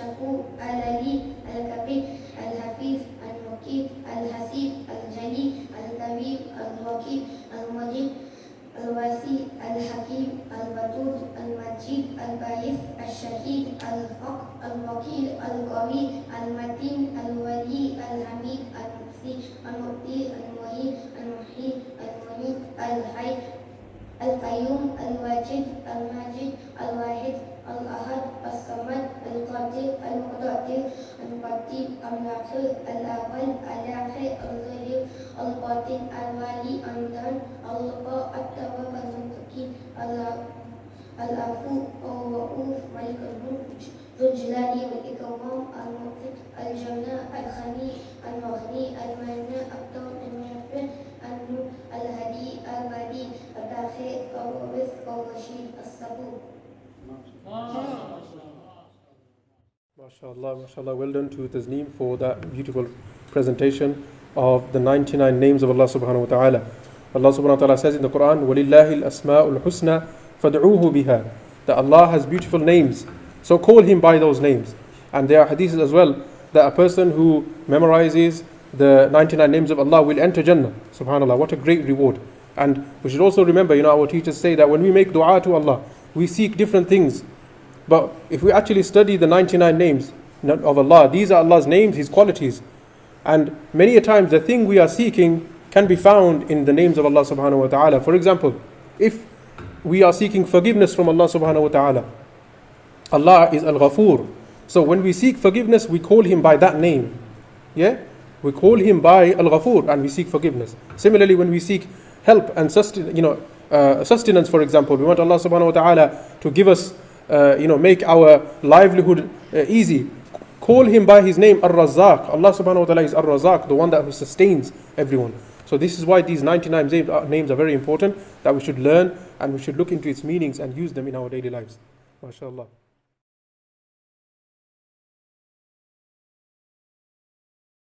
الشكور العلي الكبير الحفيظ المقيت الحسيب الجليل الكبير الوكيل المجيد الواسع الحكيم الودود المجيد الباعث الشهيد الحق الوكيل القوي المتين الولي الحميد المحسن المبدي المعيد المحيي المميت الحي القيوم الواجد الماجد الواحد الأحد الصمد القادر المقتدر المقدم الآخر الأول الآخر الظاهر الباطن الوالي الدان الله التواب المتقين العفو الرؤوف ملك الملك ذو الجلال والإكرام الموفق الجنة الغني المغني المانع الضار النافع النور الهدي البديع الداخل الوارث الرشيد الصبور. MashaAllah, MashaAllah. Well done to Tazneem for that beautiful presentation of the 99 names of Allah subhanahu wa ta'ala. Allah subhanahu wa ta'ala says in the Quran, وَلِلَّهِ الْأَسْمَاءُ الْحُسْنَى فَادْعُوهُ بِهَا, that Allah has beautiful names, so call Him by those names. And there are hadiths as well that a person who memorizes the 99 names of Allah will enter Jannah. Subhanallah, what a great reward. And we should also remember, our teachers say that when we make dua to Allah, we seek different things. But if we actually study the 99 names of Allah, these are Allah's names, His qualities. And many a times the thing we are seeking can be found in the names of Allah subhanahu wa ta'ala. For example, if we are seeking forgiveness from Allah subhanahu wa ta'ala, Allah is Al-Ghafur. So when we seek forgiveness, we call Him by that name. Yeah? We call Him by Al-Ghafur and we seek forgiveness. Similarly, when we seek help and sustenance, for example, we want Allah subhanahu wa ta'ala to give us, make our livelihood easy. Call Him by His name, Ar-Razzaq. Allah subhanahu wa ta'ala is Ar-Razzaq, the one that sustains everyone. So this is why these 99 names are very important, that we should learn and we should look into its meanings and use them in our daily lives. MashaAllah.